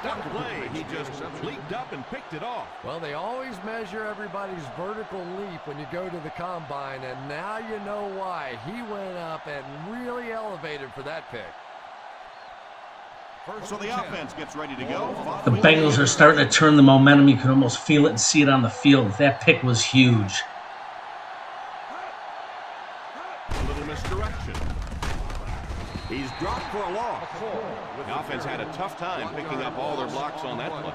That play, he just leaped up and picked it off. Well, they always measure everybody's vertical leap when you go to the combine, and now you know why. He went up and really elevated for that pick. So the offense gets ready to go. The Bengals are starting to turn the momentum. You can almost feel it and see it on the field. That pick was huge. A little misdirection. He's dropped for a loss. The offense had a tough time picking up all their blocks on that play.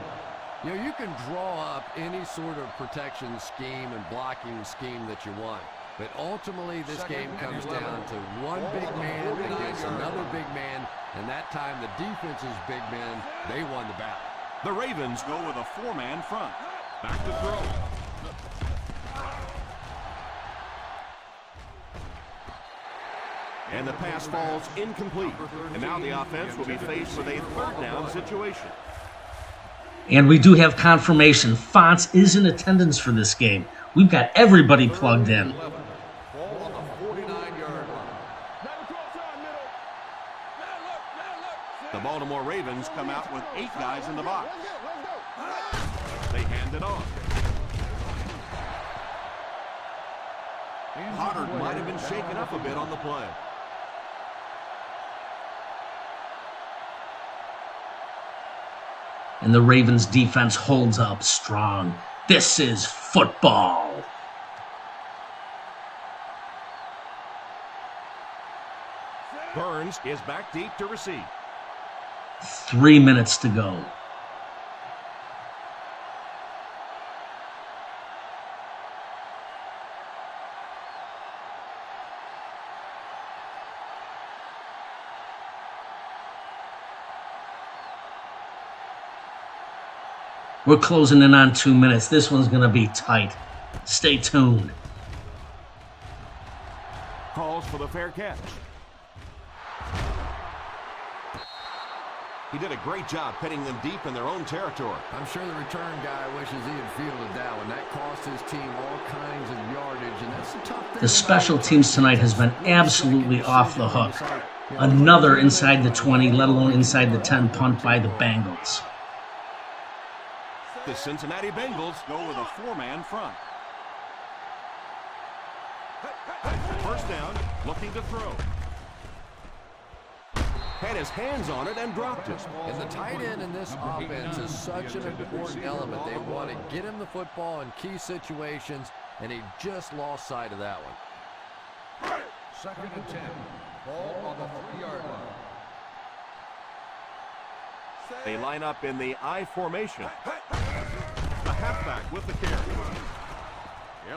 You know, you can draw up any sort of protection scheme and blocking scheme that you want. But ultimately, this game comes down to one big man against another big man. And that time, the defense's big men, they won the battle. The Ravens go with a 4-man front. Back to throw. And the pass falls incomplete. And now the offense will be faced with a third down situation. And we do have confirmation. Fonts is in attendance for this game. We've got everybody plugged in. 11. Ball on the 49-yard line. The Baltimore Ravens come out with 8 guys in the box. They hand it off. Pollard might have been shaken up a bit on the play. And the Ravens defense holds up strong. This is football. Burns is back deep to receive. 3 minutes to go. We're closing in on 2 minutes. This one's going to be tight. Stay tuned. Calls for the fair catch. He did a great job pitting them deep in their own territory. I'm sure the return guy wishes he had fielded that one. That cost his team all kinds of yardage, and that's the tough thing. The special teams tonight has been absolutely off the hook. Another inside the 20, let alone inside the 10 punt by the Bengals. The Cincinnati Bengals go with a 4-man front. First down, looking to throw. Had his hands on it and dropped it. And the tight end in this offense is such an important element. They want to get him the football in key situations, and he just lost sight of that one. 2nd and 10. Ball on the 3-yard line. They line up in the I formation. The halfback with the carry.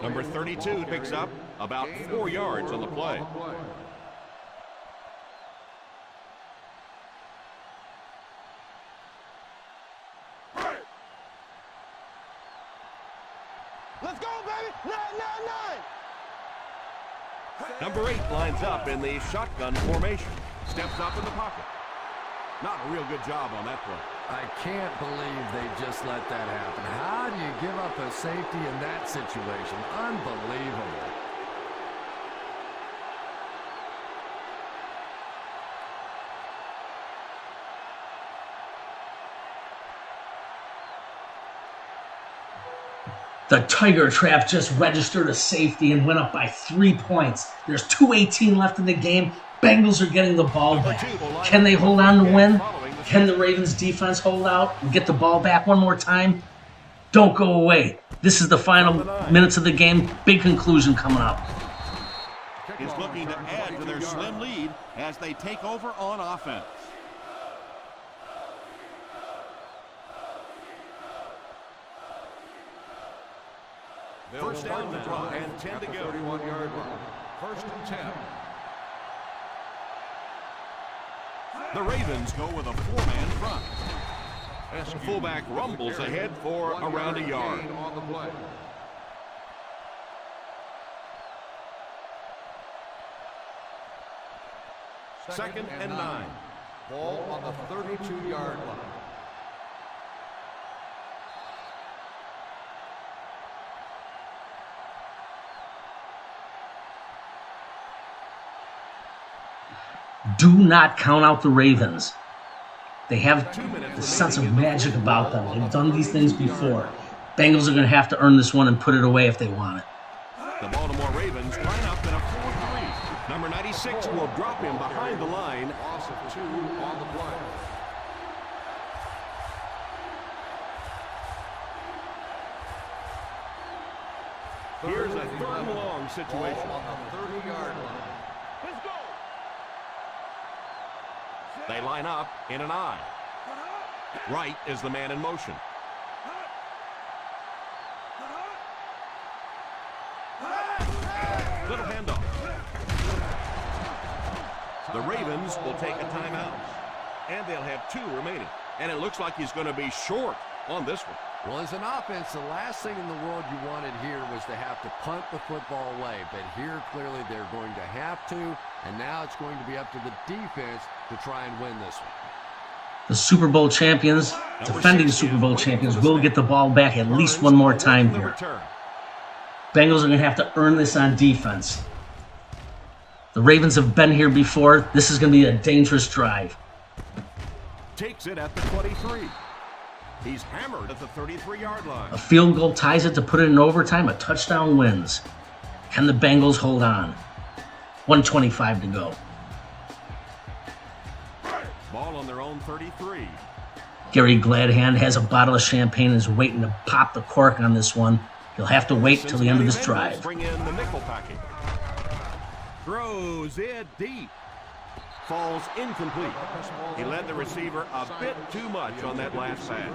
Number 32 picks up about 4 yards on the play. Let's go, baby! 999! Number 8 lines up in the shotgun formation. Steps up in the pocket. Not a real good job on that play. I can't believe they just let that happen. How do you give up a safety in that situation? Unbelievable. The Tiger Trap just registered a safety and went up by 3 points. There's 2:18 left in the game. Bengals are getting the ball back. Can they hold on to win? Can the Ravens defense hold out and get the ball back one more time? Don't go away. This is the final minutes of the game. Big conclusion coming up. Is looking to add to their slim lead as they take over on offense. First down now and 10 to go. 31-yard line. 1st and 10. The Ravens go with a 4-man front. Fullback rumbles ahead for around a yard. On the play. Second and 9. Ball on the 32-yard line. Do not count out the Ravens. They have the sense of magic about them. They've done these things before. Bengals are going to have to earn this one and put it away if they want it. The Baltimore Ravens line up in a 4-3. Number 96 will drop him behind the line. Loss of 2 on the play. Here's a 3rd and long situation. Ball on the 30-yard line. Let's go! They line up in an I. Wright is the man in motion. Little handoff. The Ravens will take a timeout. And they'll have 2 remaining. And it looks like he's going to be short on this one. Well, as an offense, the last thing in the world you wanted here was to have to punt the football away. But here, clearly, they're going to have to. And now it's going to be up to the defense to try and win this one. The Super Bowl champions, defending Super Bowl champions, will get the ball back at least one more time here. Bengals are going to have to earn this on defense. The Ravens have been here before. This is going to be a dangerous drive. Takes it at the 23. He's hammered at the 33-yard line. A field goal ties it to put it in overtime. A touchdown wins. Can the Bengals hold on? 1:25 to go. Ball on their own 33. Gary Gladhand has a bottle of champagne and is waiting to pop the cork on this one. He'll have to wait till the end of this drive. Bring in the nickel package. Throws it deep. Falls incomplete. He led the receiver a bit too much on that last pass.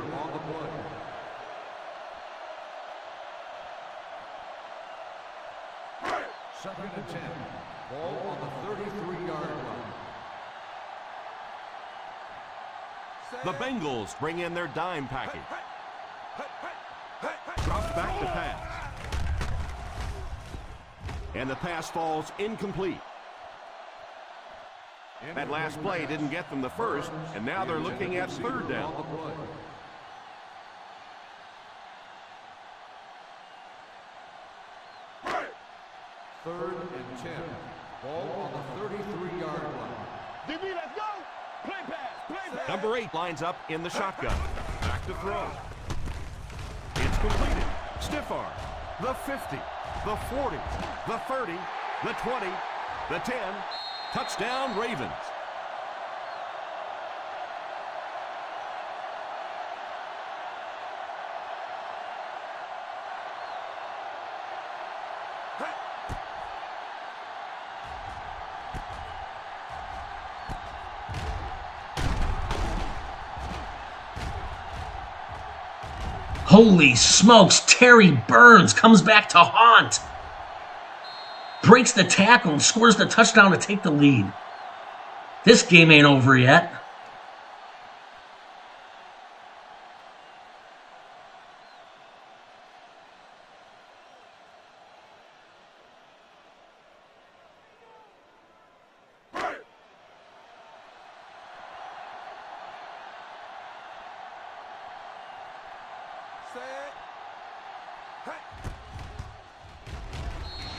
Second and 10. Ball on the 33-yard line. The Bengals bring in their dime package. Drops back to pass. And the pass falls incomplete. That last play didn't get them the first, and now they're looking at third down. Third and 10. Ball on the 33-yard line. DB, let's go. Play pass. Play pass. Number 8 lines up in the shotgun. Back to throw. It's completed. Stiff arm. The 50. The 40. The 30. The 20. The 10. Touchdown, Ravens. Holy smokes, Terry Burns comes back to haunt. Breaks the tackle and scores the touchdown to take the lead. This game ain't over yet.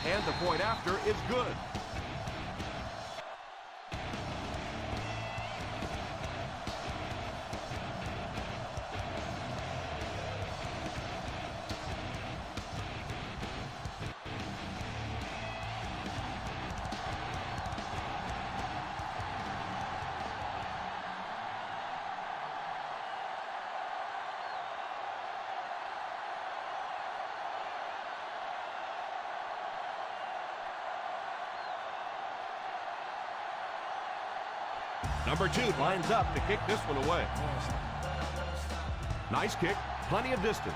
And the point after is good. Number 2 lines up to kick this one away. Nice kick, plenty of distance.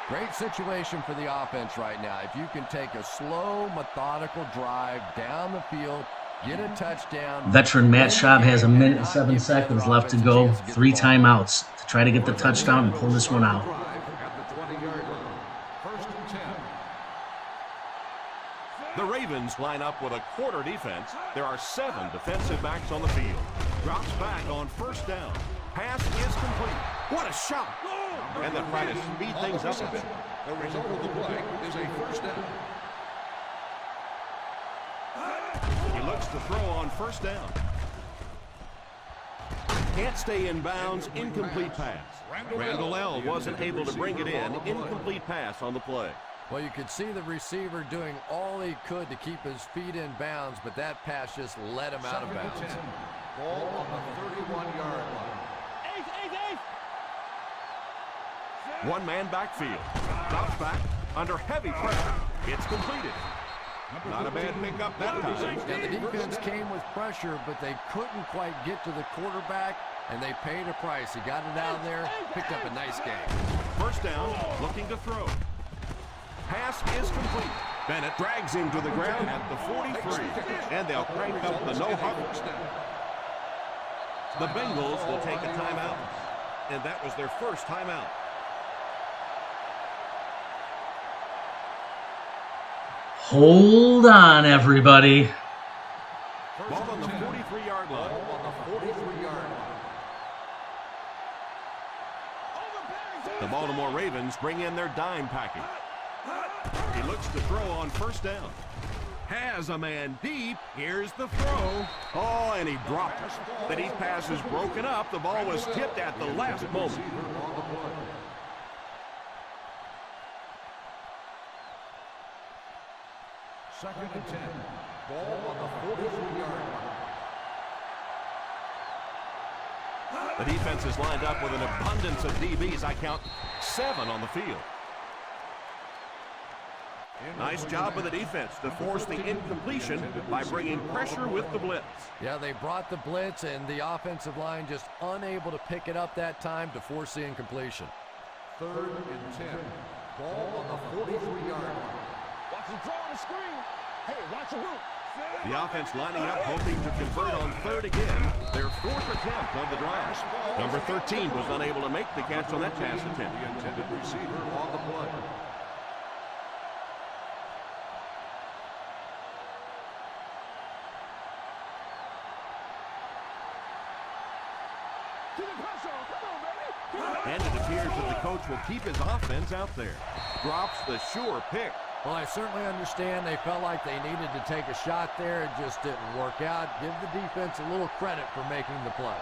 Great situation for the offense right now. If you can take a slow, methodical drive down the field, get a touchdown. Veteran Matt Schaub has 1 minute and 7 seconds left to go. 3 timeouts to try to get the touchdown and pull this one out. The Ravens line up with a quarter defense. There are 7 defensive backs on the field. Drops back on first down. Pass is complete. What a shot! And they'll try to speed things up a bit. The result of the play is a first down. He looks to throw on first down. Can't stay in bounds. Incomplete pass. Randall L. wasn't able to bring it in. Incomplete pass on the play. Well, you could see the receiver doing all he could to keep his feet in bounds, but that pass just let him out of bounds. Ball on the 31-yard line. One-man backfield. Drops back under heavy pressure. It's completed. Not a bad pickup that time. Yeah, the defense came with pressure, but they couldn't quite get to the quarterback, and they paid a price. He got it out there, picked up a nice game. First down, looking to throw. Pass is complete. Bennett drags him to the ground at the 43, and they'll crank up the no-huddle. The Bengals will take a timeout, and that was their first timeout. Hold on, everybody. Ball on the Ravens bring in their dime package. He looks to throw on first down. Has a man deep. Here's the throw. Oh, and he dropped it. The deep pass is broken up. The ball was tipped at the last moment. Second and 10. Ball on the 43-yard line. The defense is lined up with an abundance of DBs. I count 7 on the field. Nice job by the defense to force the incompletion by bringing pressure with the blitz. Yeah, they brought the blitz, and the offensive line just unable to pick it up that time to force the incompletion. Third and 10. Ball on the 43-yard line. Watch the throw on the screen. Hey, watch the group. The offense lining up, hoping to convert on third again. Their 4th attempt of the drive. Number 13 was unable to make the catch on that pass attempt. The intended receiver on the play. And it appears that the coach will keep his offense out there. Drops the sure pick. Well, I certainly understand they felt like they needed to take a shot there. It just didn't work out. Give the defense a little credit for making the play.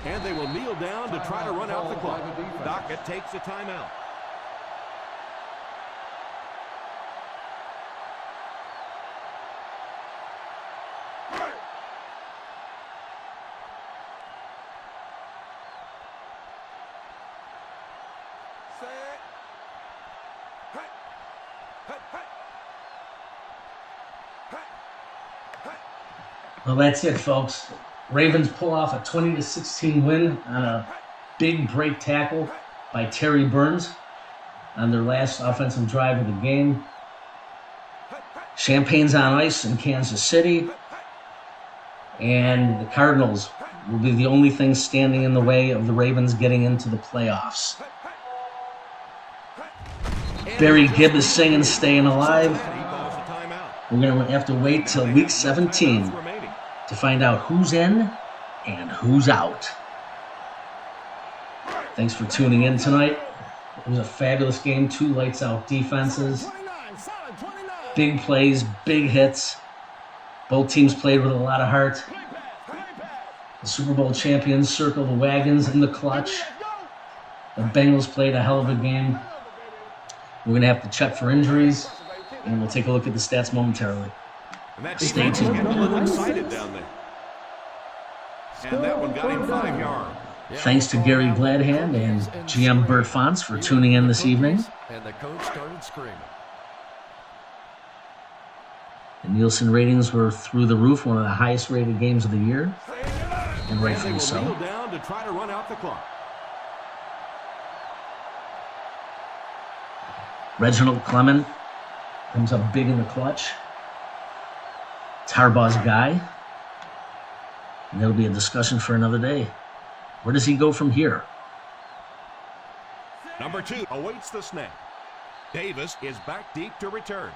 And they will kneel down to try to run out the clock. Dockett takes a timeout. Well, that's it, folks. Ravens pull off a 20-16 win on a big break tackle by Terry Burns on their last offensive drive of the game. Champagne's on ice in Kansas City, and the Cardinals will be the only thing standing in the way of the Ravens getting into the playoffs. Barry Gibb is singing "Staying Alive." We're going to have to wait till week 17 to find out who's in and who's out. Thanks for tuning in tonight. It was a fabulous game. 2 lights-out defenses. Big plays, big hits. Both teams played with a lot of heart. The Super Bowl champions circled the wagons in the clutch. The Bengals played a hell of a game. We're going to have to check for injuries, and we'll take a look at the stats momentarily. And that Stay defense is tuned. getting a little excited down there. And that one got him 5 yards. Thanks to Gary Gladhand and GM Bert Fonts for tuning in this evening. And the coach started screaming. The Nielsen ratings were through the roof, one of the highest rated games of the year, and And they rightfully will so. kneel down to try to run out the clock. Reginald Clement comes up big in the clutch. It's Harbaugh's guy, and that'll be a discussion for another day. Where does he go from here? Number 2 awaits the snap. Davis is back deep to return.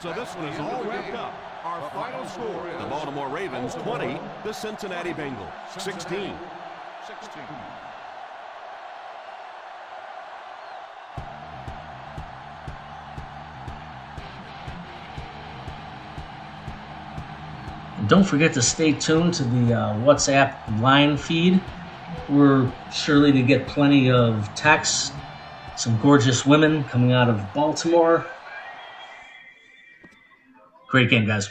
So this one is all wrapped up. Our final score, the Baltimore Ravens 20, the Cincinnati Bengals 16. 16. And don't forget to stay tuned to the WhatsApp line feed. We're surely to get plenty of texts, some gorgeous women coming out of Baltimore. Great game, guys.